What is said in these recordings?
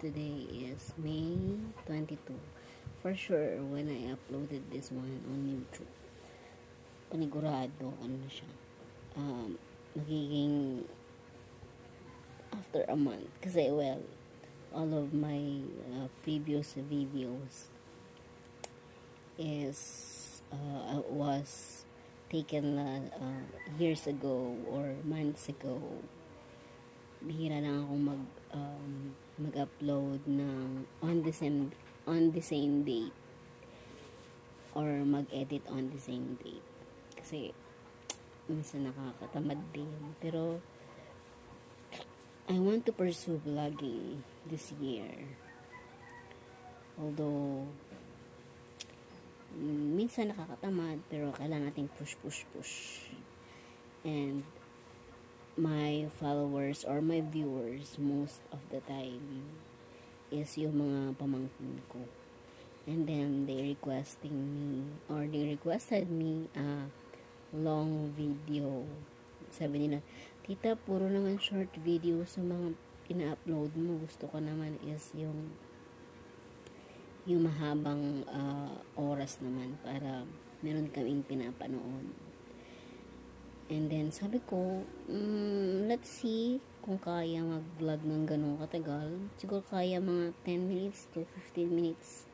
today is May 22. For sure, when I uploaded this one on YouTube, panigurado, ano na siya, magiging after a month. Kasi, well, all of my previous videos was taken years ago or months ago. Bihira lang ako mag-upload ng on the same date or mag-edit on the same date kasi minsan nakakatamad din, pero I want to pursue vlogging this year, although minsan nakakatamad, pero kailangan nating push. And my followers or my viewers most of the time is yung mga pamangkin ko, and then they requested me a long video. Sabi nila, tita, puro naman short video sa mga ina-upload mo, gusto ko naman is yung mahabang oras naman para meron kaming pinapanood. And then sabi ko, let's see kung kaya mag-vlog ng ganun katagal. Siguro kaya mga 10 minutes to 15 minutes.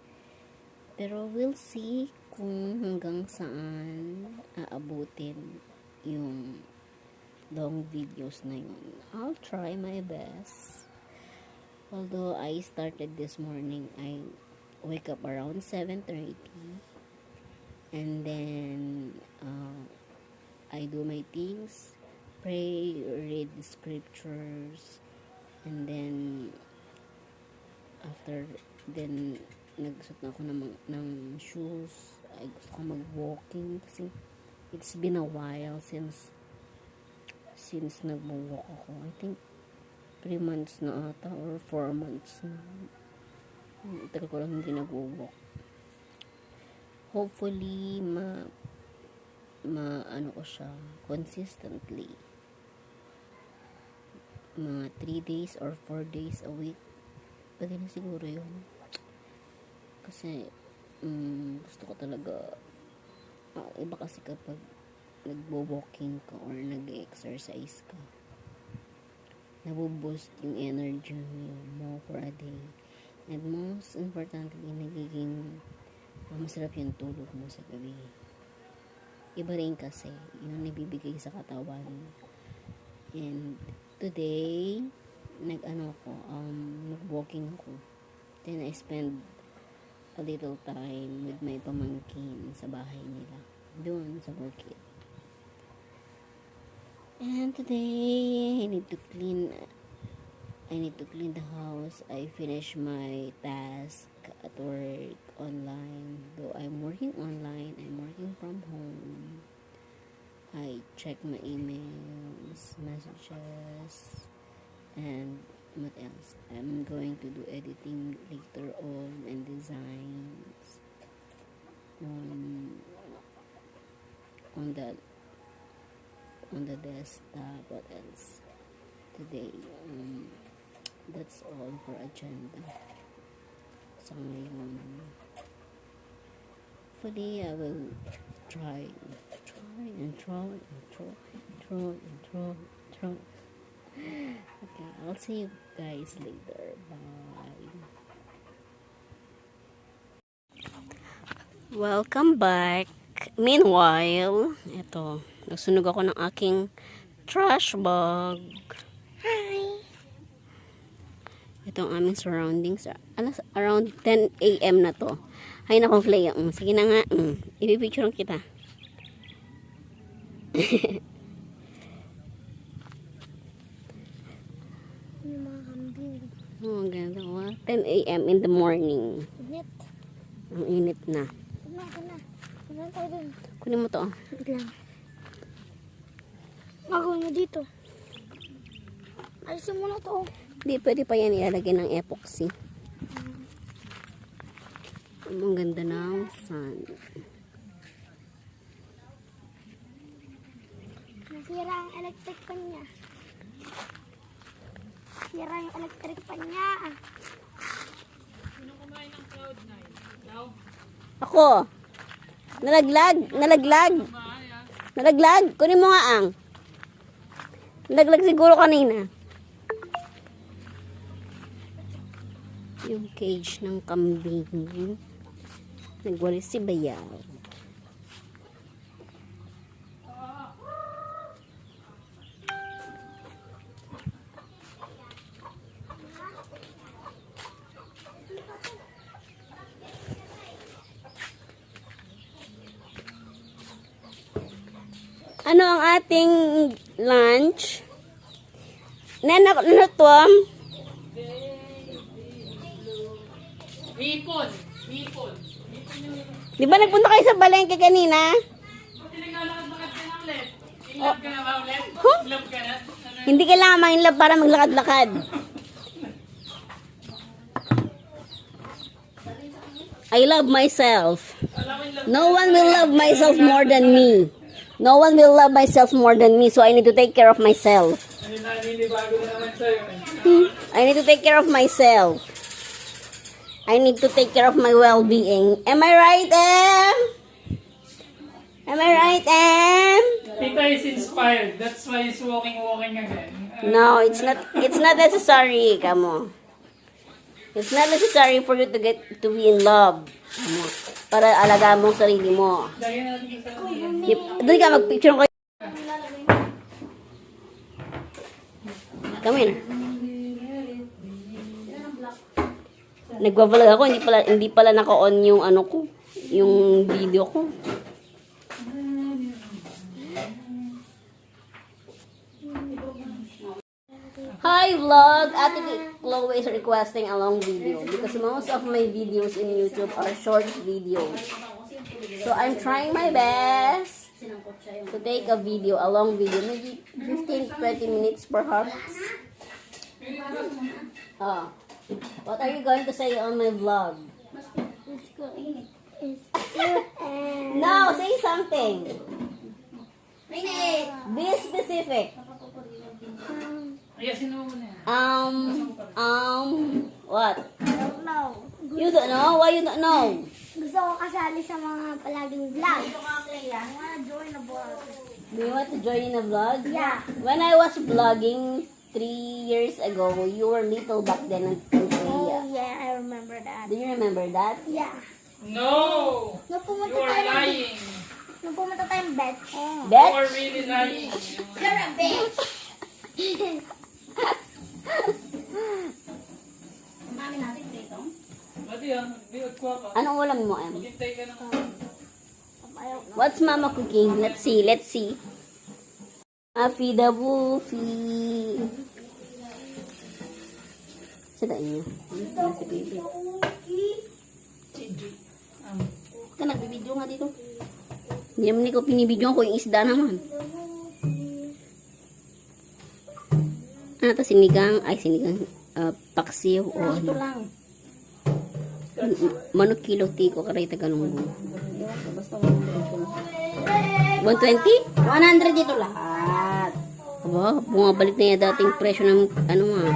Pero we'll see kung hanggang saan aabutin yung long videos na yun. I'll try my best. Although I started this morning, I wake up around 7:30, and then I do my things, pray, read the scriptures, and then after nagsuot na ako ng shoes. I gusto ko mag-walking kasi it's been a while since nag-walk ako. I think 3 months na ata or 4 months na. Tagal ko lang hindi nag-walk. Hopefully ano ko siya consistently, mga 3 days or 4 days a week, pwede na siguro yun. Kasi gusto ko talaga, iba kasi kapag nagbo-walking ka or nag-exercise ka, nabuboost yung energy mo for a day, and most importantly, nagiging masarap yung tulog mo sa gabi. Iba rin kasi yung nabibigay sa katawan. And today nag-walking ako, then I spend a little time with my pamangkin sa bahay nila doon sa bukid. And today I need to clean the house. I finish my task at work online. Though I'm working online, I'm working from home. I check my emails, messages, and what else? I'm going to do editing later on and designs on the desktop. What else? Today, that's all for agenda. So ngayon, hopefully I will try. Okay, I'll see you guys later. Bye. Welcome back. Meanwhile, ito, nagsunog ako ng aking trash bag. Hi! Ito ang aming surroundings. Around 10 a.m. na to. Hay nako, Flay. Sige na nga. Ipipicture kita. Oh, ganda. 10 a.m. in the morning. Init. Ang init na. Kunin tayo dun. Kunin mo to. Wait lang. Gagawin mo dito. Alisin mo na to. Hindi, pwede pa yan ilalagay ng epoxy. Ang ganda ng sun. Nasira ang electric pan niya. Sira yung electric pan niya. Ako. Nalaglag. Nalaglag. Nalaglag. Kunin mo nga ang. Nalaglag siguro kanina. Yung cage ng kambing. Nagwalis si Bayaw. Ano ang ating lunch? Ano to? Hipon. Hipon. Di ba nagpunta kayo sa Balengke kanina? Buti naglalakad-lakad ka na ulit. In-love ka na ba ulit? Huh? In-love ka na? Hindi kailangan ma-inlove para maglakad-lakad. I love myself. No one will love myself more than me. No one will love myself more than me, so I need to take care of myself. Ay, naninibago na naman sa'yo. I need to take care of myself. I need to take care of my well-being. Am I right, Em? Am I right, Em? Tita is inspired. That's why he's walking again. No, it's not. It's not necessary, kamo. It's not necessary for you to be in love. Kamo. Para alagaan mo ang sarili mo. Lagyan natin sa Doon ka mag-picture ko. Come here. Nagwa-vlog ako, hindi pala naka-on yung ano ko, yung video ko. Hi vlog! Ate Chloe is requesting a long video because most of my videos in YouTube are short videos. So I'm trying my best to take a video, a long video, maybe 15-20 minutes perhaps. Oh. What are you going to say on my vlog? No, say something. Be specific. Ayasin mo muna yan. What? I don't know. You don't know? Why you don't know? Gusto ko kasali sa mga palaging vlog. I wanna join a vlog. Do you want to join in a vlog? Yeah. When I was vlogging 3 years ago, you were little back then in Korea. Oh, yeah, I remember that. Do you remember that? Yeah. No! Nung You pumunta are tayo lying. Nung pumunta tayong bed. Oh. You Bet? are really lying. You're a bitch. Mami natin dito. Mati ah, biyot ko ka. Anong ulam mo, Em? Maghintay ka ng What's Mama cooking? Let's see, let's see. Afi the Woofy. Sadaan niyo. Si baby. Ka nagbibidyo nga dito. Hindi naman ikaw pinibidyo ko yung isda naman. Ano to, sinigang? Ay, sinigang. Paksiw o ano. lang. Manok kilo tiko karay tagalunggo. 120? 100 dito lahat. Aba, bumabalik na yung dating presyo ng ano nga.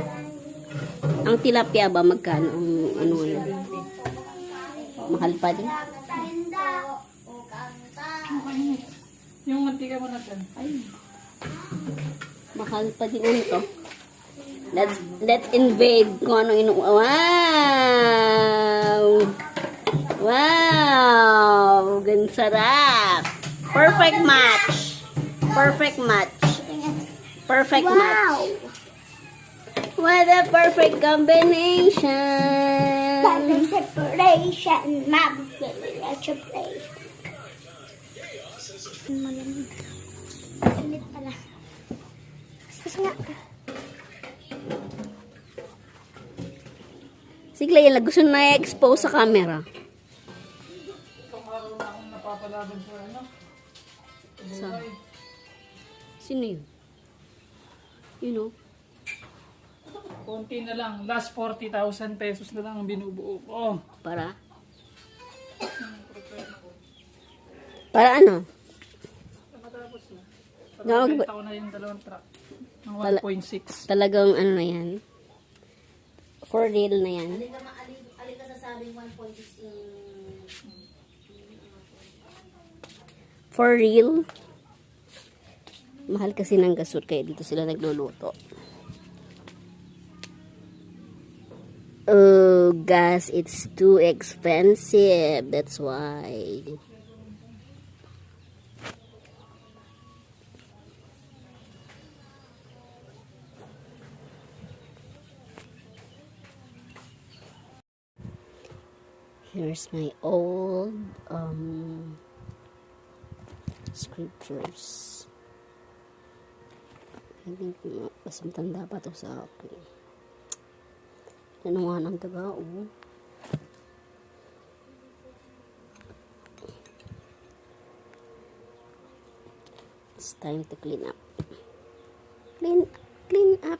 Ang tilapia ba magkano? Ang ano nga. Mahal pa din. yung mantika mo na dyan. Mahal pa din ano to. Let's invade kung ano wow! Wow! Gan sarap! Perfect match! Perfect match! Perfect match! What a perfect combination! Perfect separation. Mabili separation. Malamig. Init pala. Kasi nga. Sige, yan lang. Gusto na i-expose sa camera. Itong araw na akong napapalaban sa ano. Sa? Sino yun? You know? Konti na lang. Last 40,000 pesos na lang ang binubuo ko. Para? Para ano? Matapos na. Gawag ba- Pagkakita ko na yung dalawang truck. Ng Tala- 1.6. Talagang ano na yan? For real na yan? ring 1.6 in... For real? Mahal kasi ng gasol kaya dito sila nagluluto. Oh, gas, it's too expensive. That's why. Here's my old scriptures. I think mas matanda pa to sa akin. Ano nga ng taga, oh. It's time to clean up. Clean up.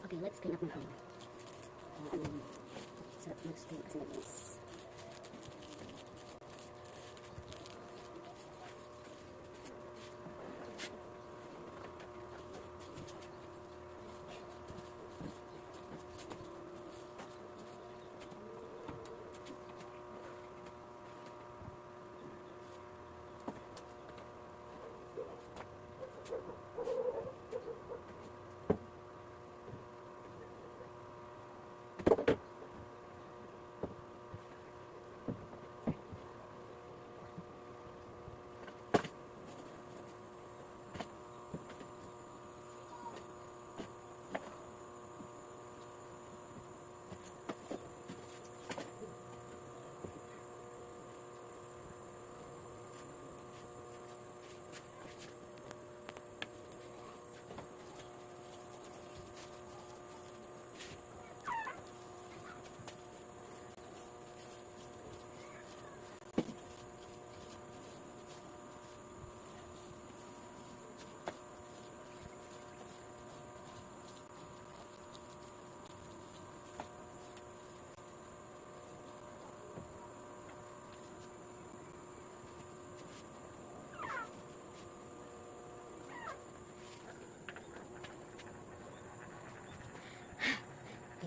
Okay, let's clean up ng home. Sarap mag-stay kasi guys.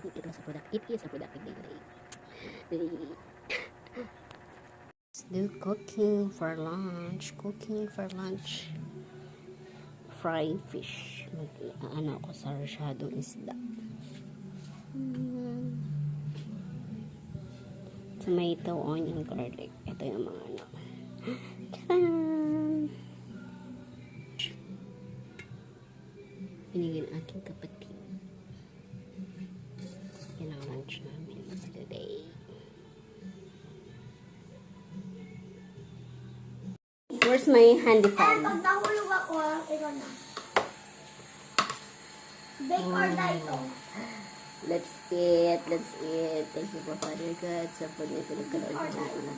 I think it is a productive day today. Let's do cooking for lunch. Fried fish. Ano ako sa rashadong isda. Tomato, onion, garlic. Ito yung mga ano. Tadaan! Binigyan aking kapatid. Yan ang lunch namin today. Where's my handy fan? Pag nahulog ako, ito na. Bake or die ito. Let's eat. Thank you for Father God. Sa pwede ko nagkaroon na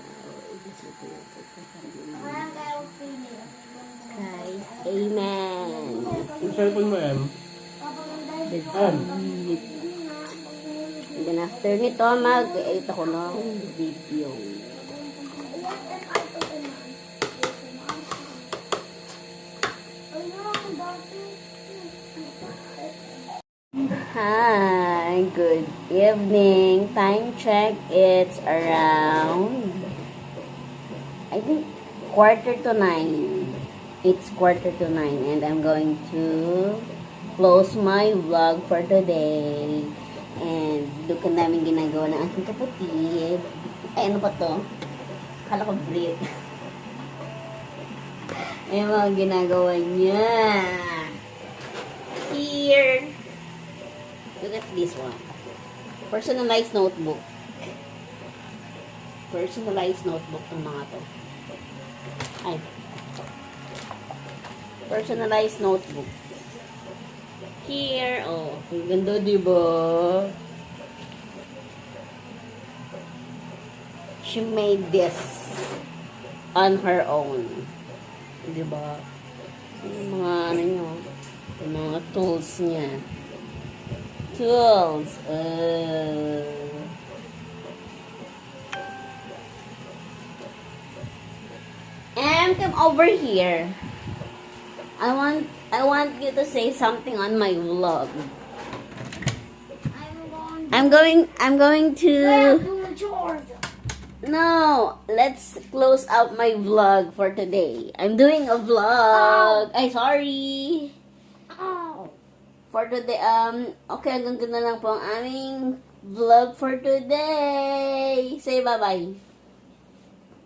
Parang kayo pili. guys, amen. Yung cellphone mo yan? And then after nito, mag-edit ako ng video. Hi, good evening. Time check, it's around, I think, 8:45. It's 8:45 and I'm going to close my vlog for today. And look ang daming ginagawa ng aking kapatid. Ay, ano pa to? Kala ko break. Ay, mga ginagawa niya. Here. Look at this one. Personalized notebook. Personalized notebook ng mga to. Ay. Personalized notebook. Here. Oh, ang ganda, diba? She made this on her own. Diba? Yung mga ano nyo. Yung mga tools niya. Tools. And come over here. I want you to say something on my vlog. I'm going to... do the chores. No, let's close out my vlog for today. I'm doing a vlog. Ay, sorry. Oh. For today, okay, hanggang doon na lang po ang aming vlog for today. Say bye-bye.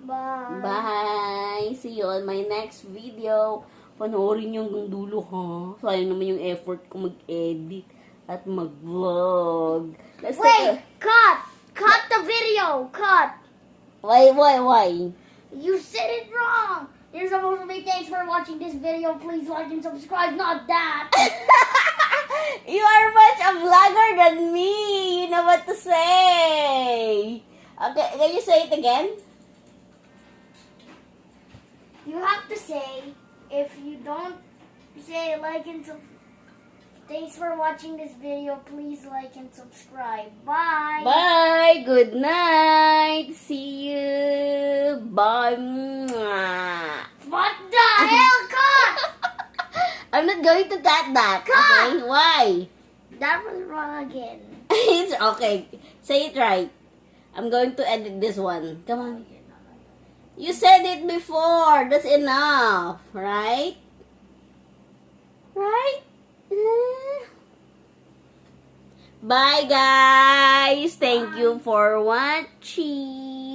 Bye. Bye. See you on my next video. Panoorin nyo hanggang dulo, ha? Sayang naman yung effort ko mag-edit at mag-vlog. Let's Wait, cut! Cut the video! Cut! Why? You said it wrong! You're supposed to be thanks for watching this video. Please like and subscribe, not that! You are much a vlogger than me. You know what to say. Okay, can you say it again? You have to say, if you don't say like and thanks for watching this video, please like and subscribe. Bye! Bye. Good night. See you. Bye. Mwah. What the hell? Cut! I'm not going to cut that. Cut! Okay? Why? That was wrong again. It's okay. Say it right. I'm going to edit this one. Come on. You said it before. That's enough. Right? Right? Bye, guys. Thank you for watching.